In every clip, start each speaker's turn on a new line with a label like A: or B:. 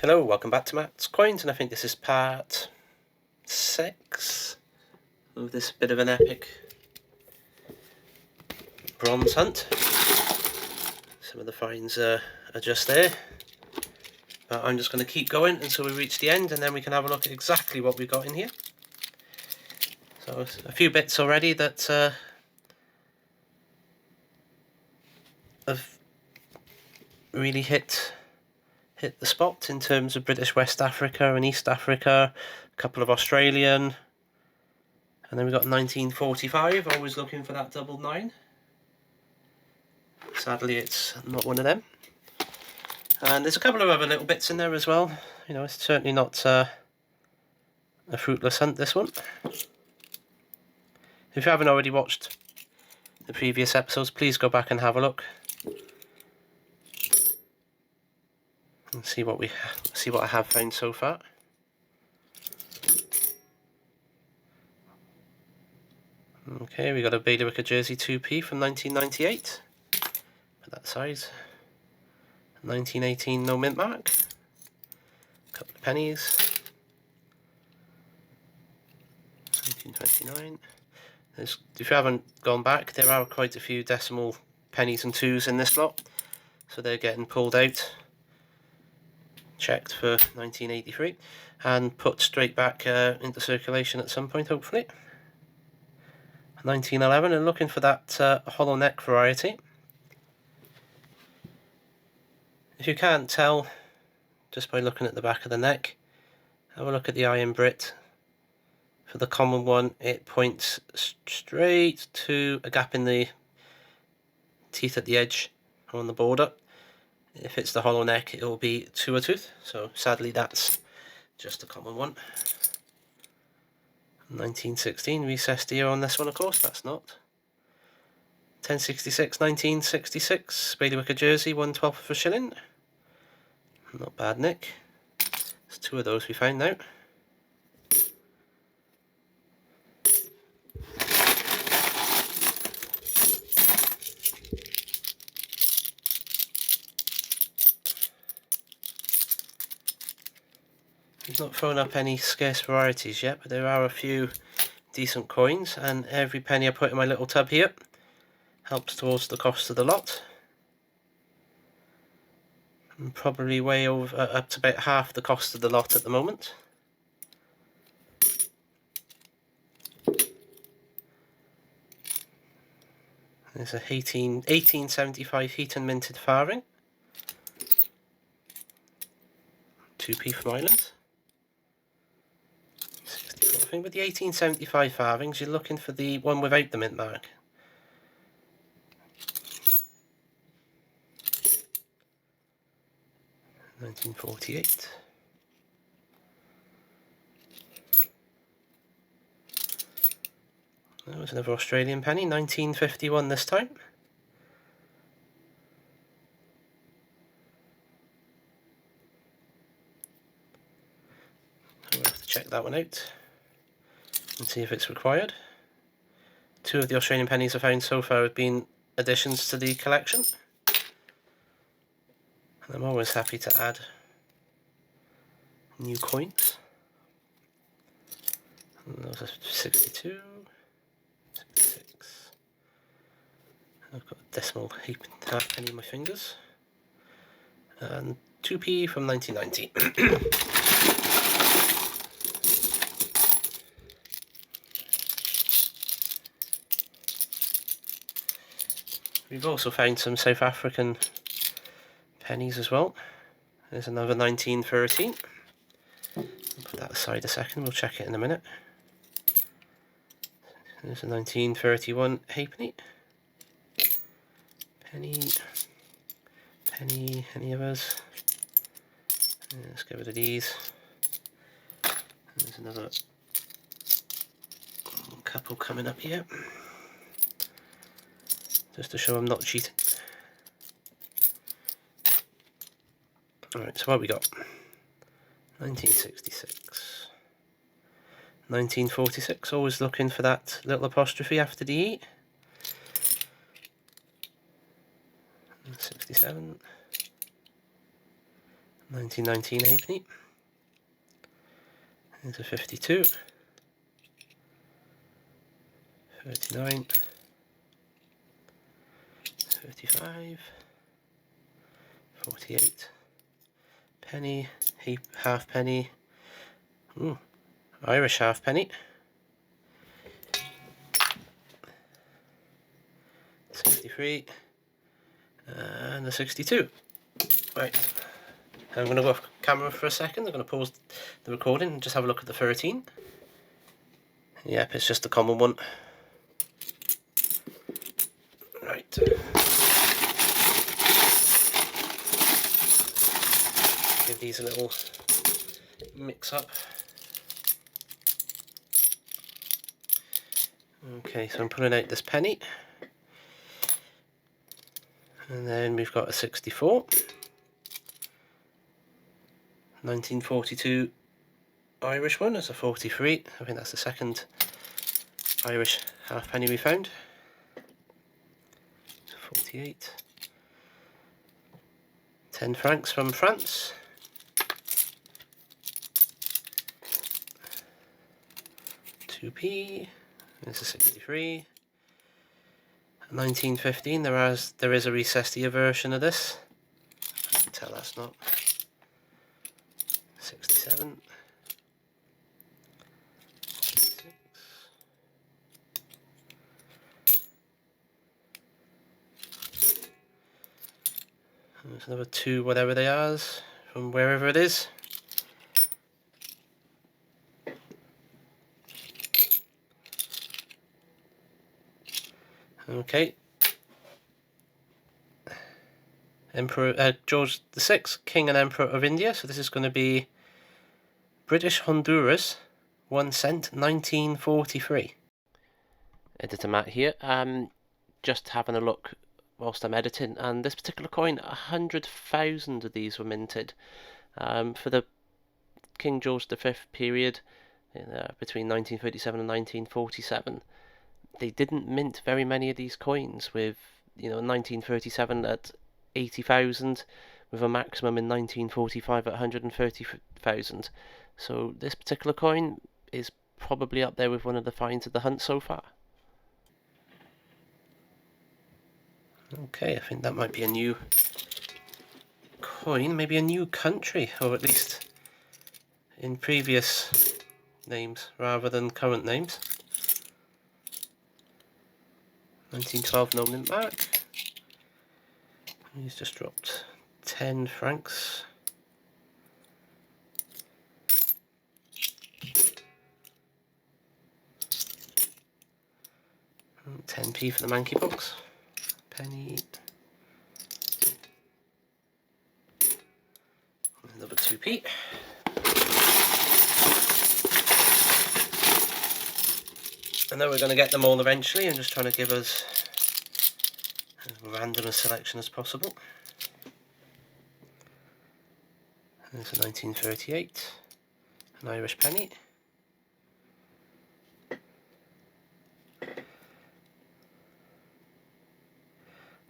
A: Hello, welcome back to Matt's Coins, and I think this is part 6 of this bit of an epic bronze hunt. Some of the finds are just there, but I'm just going to keep going until we reach the end, and then we can have a look at exactly what we got in here. So a few bits already that have really hit the spot in terms of British West Africa and East Africa, a couple of Australian, and then we got 1945, always looking for that double 9. Sadly it's not one of them. And there's a couple of other little bits in there as well. You know, it's certainly not a fruitless hunt, this one. If you haven't already watched the previous episodes, please go back and have a look and see what I have found so far. Okay, we got a bailiwick jersey 2p from 1998 for that size. 1918 no mint mark. A couple of pennies. 1929. If you haven't gone back, there are quite a few decimal pennies and 2s in this lot, so they're getting pulled out, checked for 1983, and put straight back into circulation at some point, hopefully. 1911, and looking for that hollow neck variety. If you can't tell just by looking at the back of the neck, have a look at the iron Brit. For the common one, it points straight to a gap in the teeth at the edge on the border. If it's the hollow neck, it will be to a tooth, so sadly that's just a common one. 1916, recessed ear on this one, of course, that's not. 1066, 1966, bailiwick jersey, 1/12 of a shilling. Not bad, Nick. There's 2 of those we found now. We've not thrown up any scarce varieties yet, but there are a few decent coins, and every penny I put in my little tub here helps towards the cost of the lot. And probably way over up to about half the cost of the lot at the moment. There's a 1875 heat and minted farthing. 2p from Ireland. 64. I think with the 1875 farthings, you're looking for the one without the mint mark. $1948. That was another Australian penny, 1951 this time. We'll have to check that one out and see if it's required. 2 of the Australian pennies I found so far have been additions to the collection. And I'm always happy to add new coins. And those are 62, 66. I've got a decimal half penny in my fingers. And 2p from 1990. We've also found some South African pennies as well. There's another 1913. I'll put that aside a second, we'll check it in a minute. There's a 1931 halfpenny. Penny, any of us? Let's get rid of these. There's another couple coming up here, just to show I'm not cheating. Alright, so what have we got? 1966. 1946, always looking for that little apostrophe after the E. 67. 1919 halfpenny. There's a 52. 39. 35. 48. Penny. Halfpenny. Ooh, Irish halfpenny. 63. And a 62. Right. I'm going to go off camera for a second. I'm going to pause the recording and just have a look at the 13. Yep, it's just a common one. Right. Give these a little mix up. Okay, so I'm pulling out this penny. And then we've got a 64. 1942 Irish one is a 43. I think that's the second Irish halfpenny we found. 48. 10 francs from France. 2p. There's a 63. 1915. There is a recessed ear version of this. I can tell that's not. 67. 66. There's another 2 whatever they are from wherever it is. Okay. Emperor George VI, King and Emperor of India. So this is going to be British Honduras, 1 cent, 1943. Editor Matt here. Just having a look whilst I'm editing, and this particular coin, 100,000 of these were minted for the King George V period between 1937 and 1947. They didn't mint very many of these coins, with 1937 at 80,000, with a maximum in 1945 at 130,000. So this particular coin is probably up there with one of the finds of the hunt so far. Okay, I think that might be a new coin, maybe a new country, or at least in previous names rather than current names. 1912 no mint mark. He's just dropped 10 francs. And 10p for the monkeypox. Penny. Another 2p. I know we're going to get them all eventually. I'm just trying to give us as random a selection as possible. There's a 1938, an Irish penny.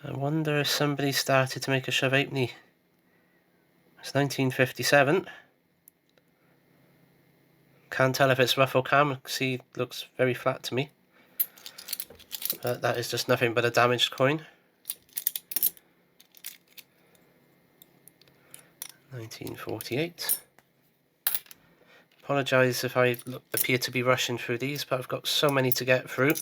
A: I wonder if somebody started to make a shove halfpenny. It's 1957. Can't tell if it's rough or cam. See, it looks very flat to me. But that is just nothing but a damaged coin. 1948. Apologise if I appear to be rushing through these, but I've got so many to get through.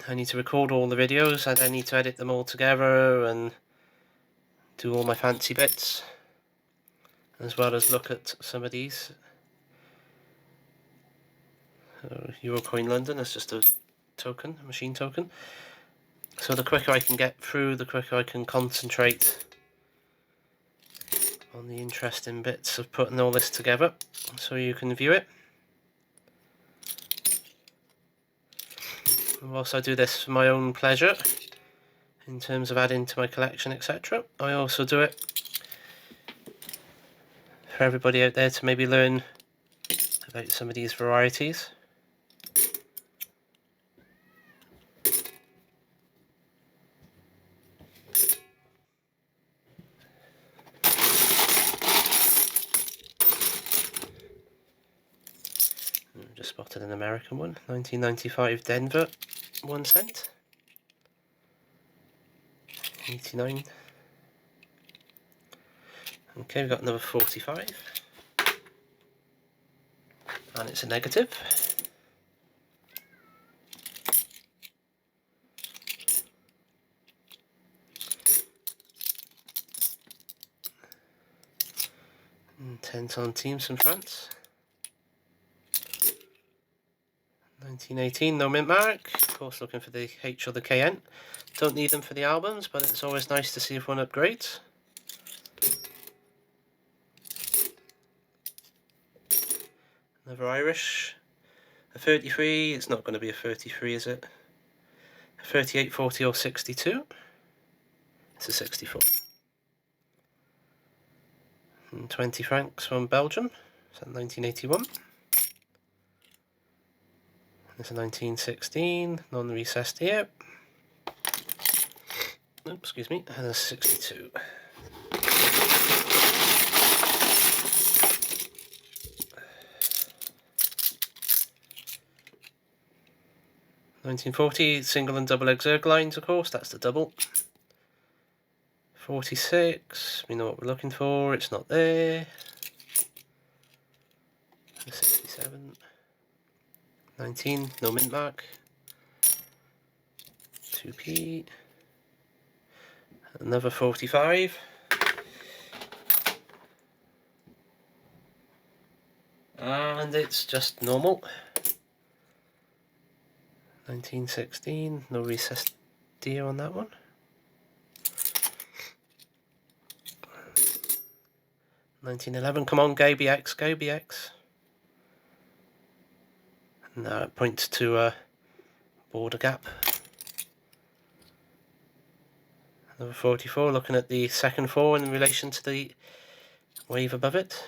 A: I need to record all the videos, and I need to edit them all together and do all my fancy bits, as well as look at some of these. Eurocoin London is just a token, a machine token. So the quicker I can get through, the quicker I can concentrate on the interesting bits of putting all this together so you can view it. And whilst I do this for my own pleasure, in terms of adding to my collection, etc., I also do it for everybody out there to maybe learn about some of these varieties. spotted an American one. 1995 Denver, 1 cent. 89. Okay, we've got another 45. And it's a negative. And 10 centimes from France. 1918, no mint mark. Of course, looking for the H or the KN. Don't need them for the albums, but it's always nice to see if one upgrades. Another Irish. A 33. It's not going to be a 33, is it? A 38, 40 or 62. It's a 64. And 20 francs from Belgium. Is that 1981? It's a 1916, non-recessed here. Oops, excuse me, and a 62. $1940, single and double exerg lines, of course, that's the double. 46, we know what we're looking for, it's not there. 67. 19, no mint mark. 2p. Another 45. And it's just normal. 1916, no recessed deer on that one. 1911, come on, go BX, go BX. Now it points to a border gap. Another 44, looking at the second 4 in relation to the wave above it.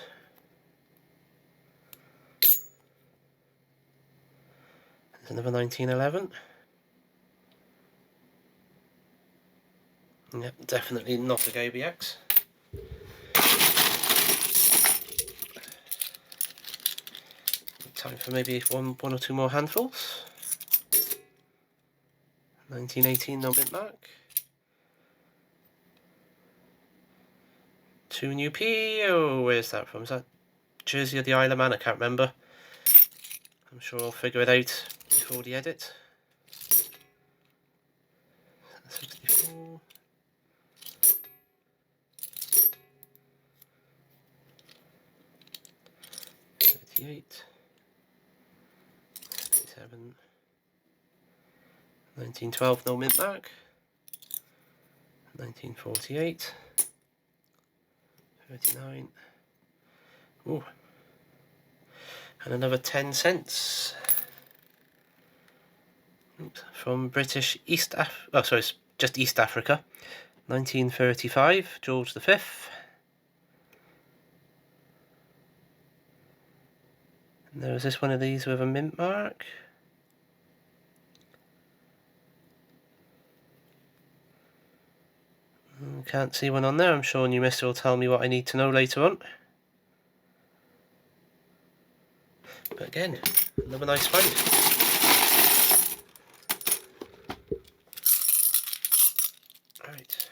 A: There's another 1911. Yep, definitely not a GoBX. Time for maybe one or two more handfuls. 1918, no mint mark. 2 new P. Oh, where's that from? Is that Jersey or the Isle of Man? I can't remember. I'm sure I'll figure it out before the edit. 64. 38. 67. 1912, no mint mark. 1948. 39. Ooh. And another 10 cents. Oops. From British East just East Africa. 1935, George V. And there was this one of these with a mint mark. Can't see one on there. I'm sure New Mister will tell me what I need to know later on. But again, another nice find. Right.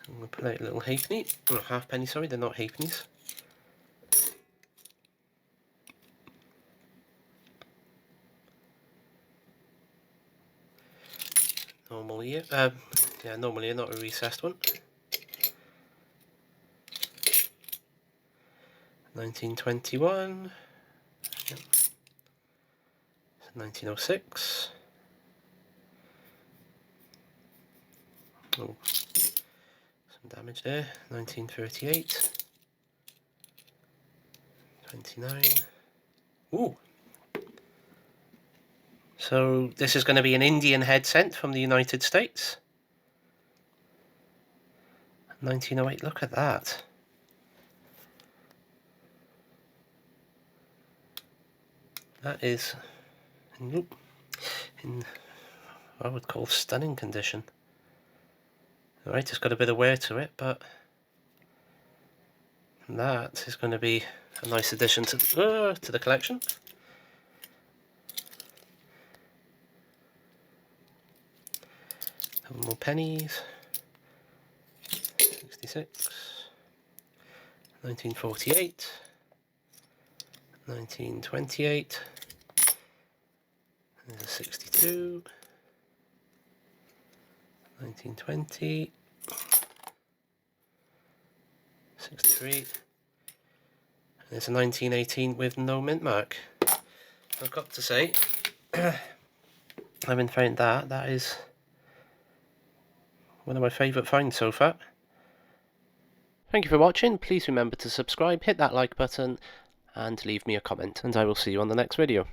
A: I'm going to pull out a little halfpenny. Oh, halfpenny, sorry, they're not halfpennies. Normal year. Yeah, normal year, not a recessed one. 1921. Yep. 1906. Oh, some damage there. 1938. 29. Ooh. So this is going to be an Indian head sent from the United States. 1908, look at that. That is in what I would call stunning condition. Alright, it's got a bit of wear to it, but that is going to be a nice addition to the collection. Couple more pennies. 66. 1948. 1928. There's a 62. 1920. 63. There's a 1918 with no mint mark. I've got to say, having found that is one of my favourite finds so far. Thank you for watching. Please remember to subscribe, hit that like button, and leave me a comment, and I will see you on the next video.